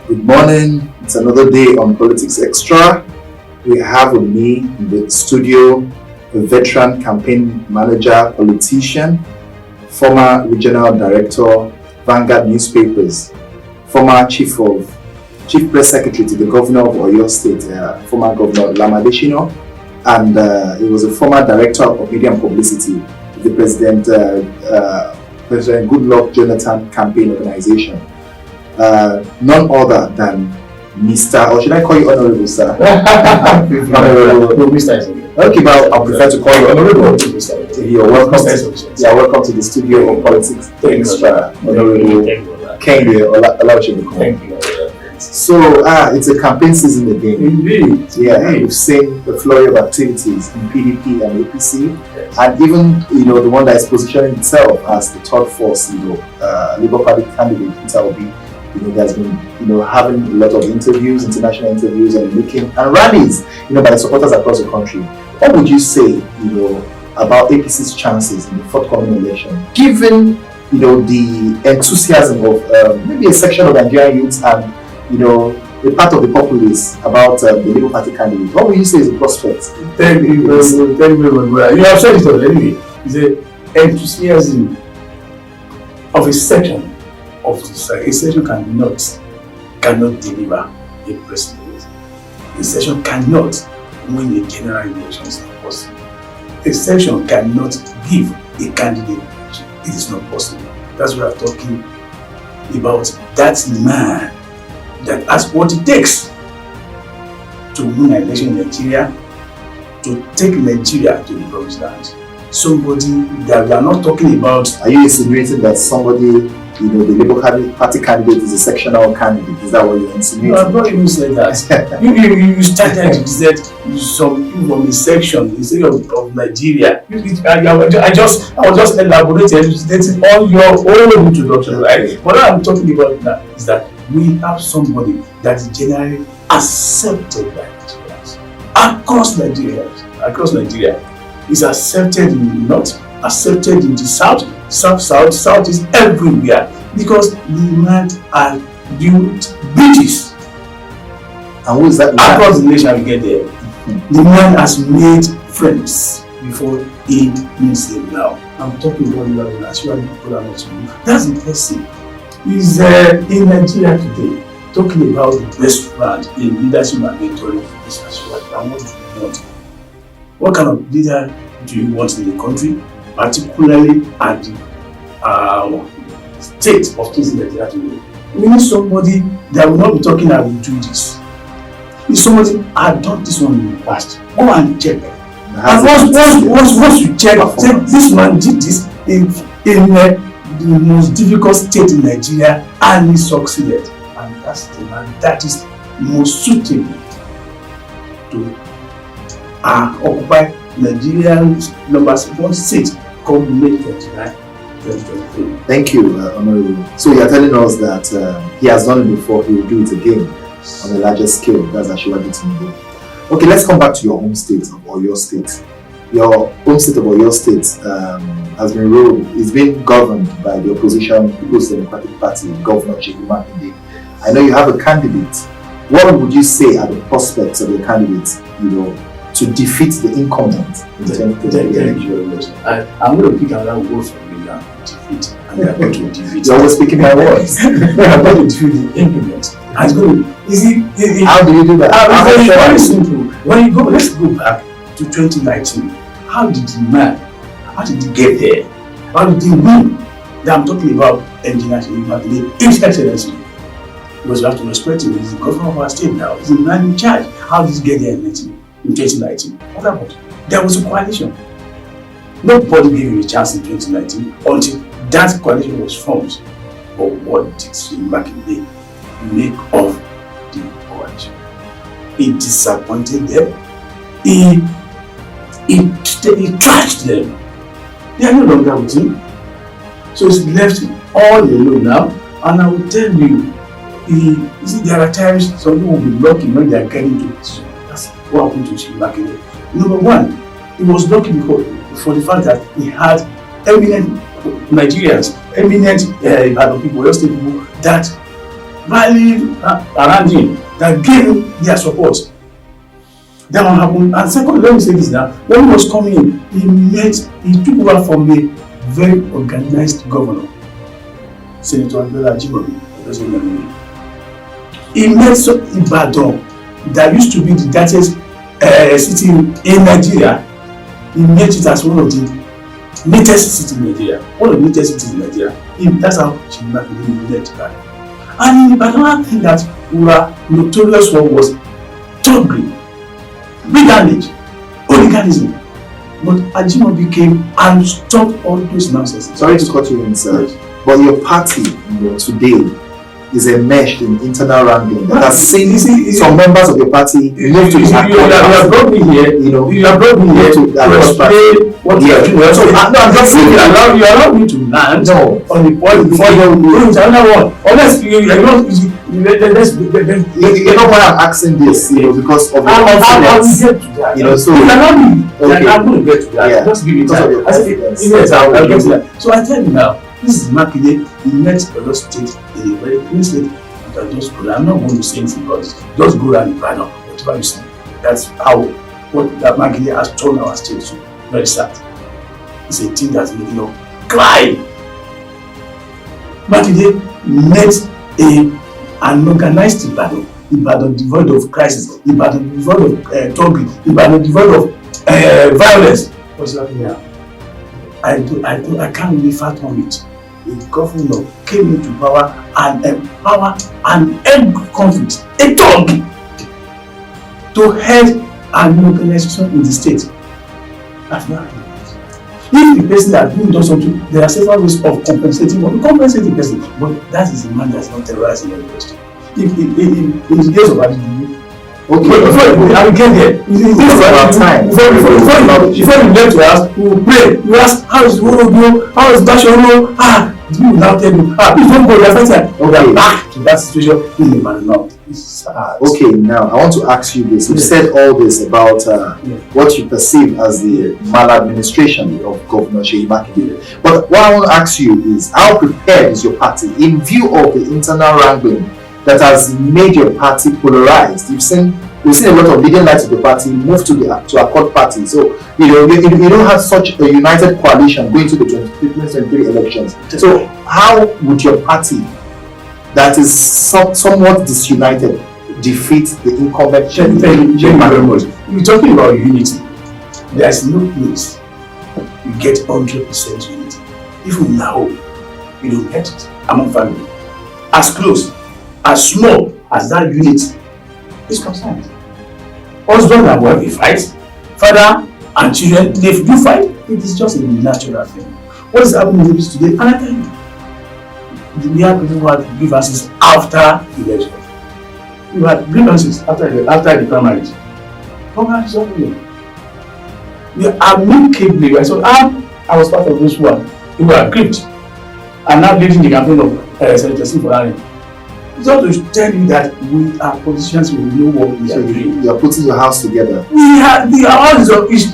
Good morning. It's another day on Politics Extra. We have with me in the studio a veteran campaign manager, politician, former regional director, Vanguard newspapers, former chief press secretary to the governor of Oyo State, former governor Lamadeshino, and he was a former director of media and publicity of the President Goodluck Jonathan campaign organization. None other than Mr. or should I call you Honorable, sir? Honorable. No, Mr. is okay. Okay, but I prefer to call you Honorable. You're welcome. You're welcome to the studio of Politics Extra, Honorable Kende Olaochibiko. Thank you. So, it's a campaign season again. Indeed. Yeah, we've seen the flurry of activities in PDP and APC, Yes. and even the one that is positioning itself as the third force, Labour Party candidate Peter Obi. There's been, having a lot of interviews, international interviews, and making and rallies, by the supporters across the country. What would you say, about APC's chances in the forthcoming election, given, the enthusiasm of maybe a section of Nigerian youths and, a part of the populace about the Labour Party candidate? What would you say is the prospect? Thank you very much. You have said it already. It's the enthusiasm of a section of society. A section cannot deliver a president. A section cannot win a general election. It's not possible. A section cannot give a candidate. It is not possible. That's what I'm talking about. That man that has what it takes to win an election in Nigeria, to take Nigeria to the promised land. Somebody that we are not talking about. Are you insinuating that somebody, the Labour Party candidate is a sectional candidate? Is that what you're insinuating? No, I've not even said that. you started to say some people from the section of Nigeria. I was just elaborating on your own introduction, right? What I'm talking about now is that we have somebody that is generally accepted by Nigerians across Nigeria. Is accepted in the north, accepted in the south, south is everywhere, because the man has built bridges. And who is that? Across the nation, we get there. The man has made friends before he meets them now. I'm talking about the national people are not to you. That's the person. He's in Nigeria today, talking about the best brand in leadership and mentoring. This is what I want to want. What kind of leader do you want in the country, particularly at the state of things in Nigeria today? We need somebody that will not be talking, I will do this. It's somebody, I've done this one in the past. Go and check. And once you check, say this man did this in the most difficult state in Nigeria and he succeeded. And that's the man that is most suitable to occupy Nigeria's number 1 seat come May 29, 2023. Thank you, Honorable. So you are telling us that he has done it before, he will do it again on a larger scale. That's actually what it's doing. Okay, let's come back to your home state of Oyo State. Your home state of Oyo State has been ruled, it's been governed by the opposition People's Democratic Party, Governor Chief Makinde. I know you have a candidate. What would you say are the prospects of your candidate, to defeat the incumbent in 2023? Thank you very much. I'm going to pick another word from you now, defeat. And I'm going to defeat. You're always speaking my words. I'm going to defeat the incumbent. I'm going to, how do you do that? It's very simple. When you go, let's go back to 2019. How did he get there? How did he win? That I'm talking about engineer His Excellency. Because you have to respect him. He's the governor of our state now. He's the man in charge. How did he get there in 2019? What happened? There was a coalition. Nobody gave him a chance in 2019 until that coalition was formed. But what did Makinde make of the coalition? He disappointed them. He trashed them. They are no longer with him. So he's left all alone now. And I will tell you, there are times some people will be lucky when they are getting to this. That's what happened to Chief Makinde. Number one, he was lucky for the fact that he had eminent Nigerians, eminent people, Oyo State people that rallied around him, that gave him their support. That one happened. And second, let me say this now. When he was coming in, he took over from a very organized governor, Senator Abiola Ajimobi. He met Ibadan, that used to be the dirtiest city in Nigeria. He made it as one of the neatest cities in Nigeria. One of the neatest cities in Nigeria. That's how she met Ibadan. And in Ibadan, one thing that we were notorious for was thuggery, brigandage, hooliganism. But Ajimobi came and stopped all those nonsense. Sorry to cut you in, sir, but your party, today is enmeshed in internal wrangling that has seen some members of your party move to the you have brought me here. You have brought me here to explain what you are doing. So I'm just saying you allow me to land on the point before you go into another one. Unless you know why I'm asking this, because of your confidence. So you allow me. Okay. I'm going to get to that. Yeah. Just give me time. Yes, I'll get to that. So I tell you now, this is Makinde. He met Oyo State in a very clean state. You can just go. I'm not going to say anything about this. Just go around the panel, whatever you see. That's how what that Makinde has turned our state to. Very sad. It's a thing that's making us cry. Makinde met an organized Ibadan devoid of crisis, Ibadan devoid of thuggery, Ibadan devoid of violence. What's happening now? I can't really fathom it. A governor came into power and empower and end conflict, a thug, to head an organization in the state. That's not right. If the person that done something, there are several ways of compensating the person, but that is the man that's not terrorizing the university. In the days of Adidu, before I get there, before you get to us, we will pray. You ask, how is Orodo? How is Bashono? You will now tell me, please don't go there. Okay, back to that situation in the man now. It's sad. Okay, now I want to ask you this. You said all this about what you perceive as the maladministration of Governor Seyi Makinde. But what I want to ask you is, how prepared is your party in view of the internal wrangling that has made your party polarized? We've seen a lot of leading lights of the party move to a court party. So you don't have such a united coalition going to the 2023 elections. So how would your party, that is somewhat disunited, defeat the incumbent? Thank you very much. We're talking about unity. There's no place you get 100% unity. Even now, you don't get it among family. As close, as small as that unit is concerned. Husband and wife, they fight. Father and children, they do fight. It is just a natural thing. What is happening in this today? And I tell you, we have people who have grievances after election. We had grievances after the primaries. What is happening? We are amicably. So I was part of this one. We were aggrieved. I'm now leading the campaign of Senator Simfolani. It's not to tell you that we are politicians, we know what we are doing. You are putting your house together. The house is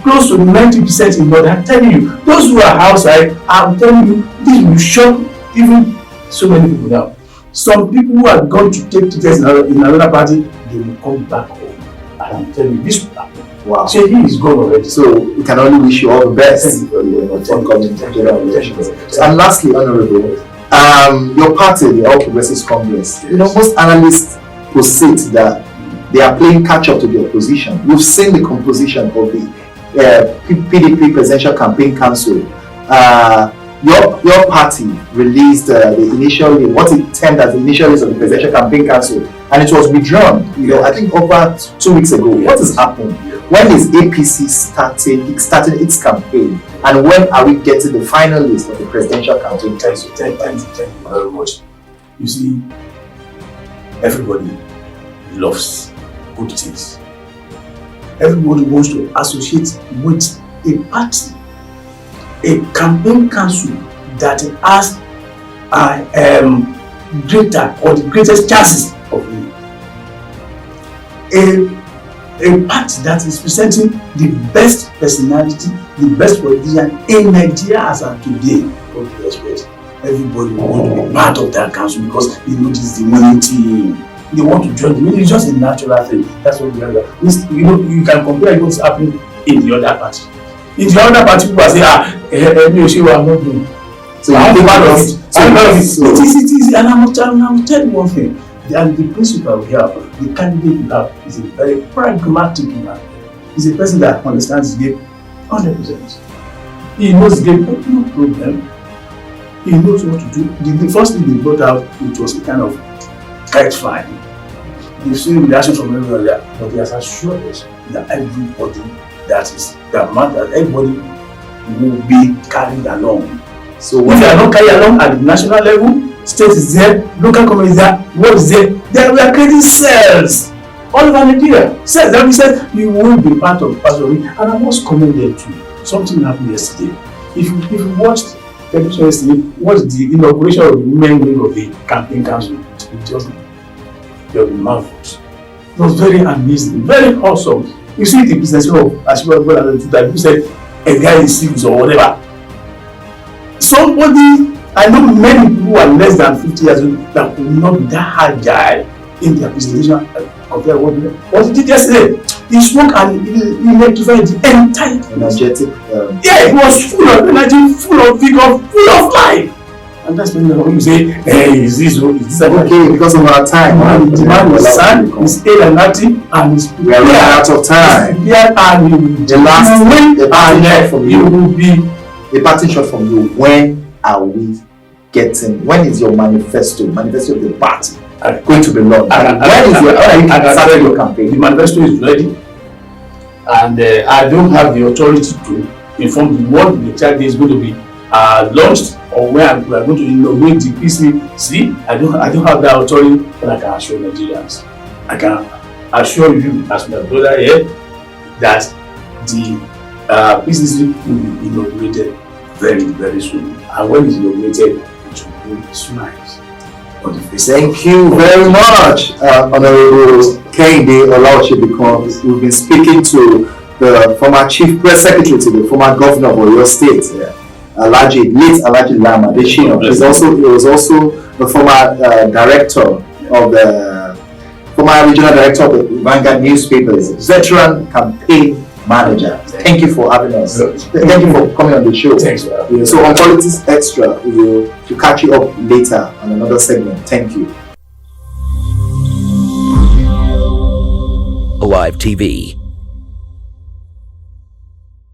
close to 90% in order. I'm telling you, those who are outside, I'm telling you, this will shock even so many people now. Some people who are going to take test in another party, they will come back home. And I'm telling you, this will happen. Wow. So he is gone already. So we can only wish you all the best for the upcoming general elections. And lastly, Honorable, your party, the All Progressives Congress, most analysts posit that they are playing catch up to the opposition. We've seen the composition of the PDP Presidential Campaign Council. Your party released the initial, what it termed as the initial list of the Presidential Campaign Council, and it was withdrawn. I think over 2 weeks ago. What is happening? When is APC starting its campaign, and when are we getting the final list of the Presidential Campaign Council? Thank you very much. You see, everybody loves good things. Everybody wants to associate with a party, a campaign council that has greater or the greatest chances of winning. A party that is presenting the best personality, the best politician in Nigeria as of today. everybody want to be part of that council because they know this is the winning team. They want to join the winning. It's just a natural thing. That's what we have. You know, you can compare what's happening in the other party. In the other party, people say, I'm not doing. So I'm part of it. It is, and I will tell you one thing. The principal we have, the candidate we have, is a very pragmatic man. He's a person that understands the game 100%. He knows the game, no problem. He knows what to do. The first thing they brought out, which was a kind of kite flying. You've seen reaction from everyone there, but he has assured us that everybody that everybody will be carried along. So if they are not carried along at the national level, state is there, local government is there, what is there? We are creating cells all over Nigeria. Cells that we said you will be part of it. And I must commend them too. Something happened yesterday. If you watched television yesterday, watched the inauguration of the women wing of the campaign council, it just marvelous. It was very amazing, very awesome. You see the business of Ashima that you said a guy is serious or whatever. Somebody, I know many people who are less than 50 years old that could not be that agile in their presentation compared to what he did yesterday. He spoke and he electrified the entire energetic. Yeah, he was full of energy, full of vigor, full of life. And that's when you say, hey, is this okay? Because of our time, the man was sad, he's ill and active, and he's we are running out of time. And you will the last win, and from you will be a parting shot from you. When are we getting? When is your manifesto of the party going to be launched? When are you your campaign? The manifesto is ready, and I don't have the authority to inform the world the exact day is going to be launched or where we are going to inaugurate the PCC. I don't have that authority, but I can assure Nigerians. I can assure you, as my brother here, that the PCC will be inaugurated very, very soon. And when it's inaugurated, it will be smiles on the face. Thank you very much, Honorable Kehinde Olaoshie, because we've been speaking to the former Chief Press Secretary to the former Governor of Oyo State. Yeah. Late Alhaji Lam Adesina. He was also the former regional director of the Vanguard newspapers, veteran campaign manager. Thank you for having us. Thank you for coming on the show. Thanks. So on Politics Extra, we'll catch you up later on another segment. Thank you. Alive TV.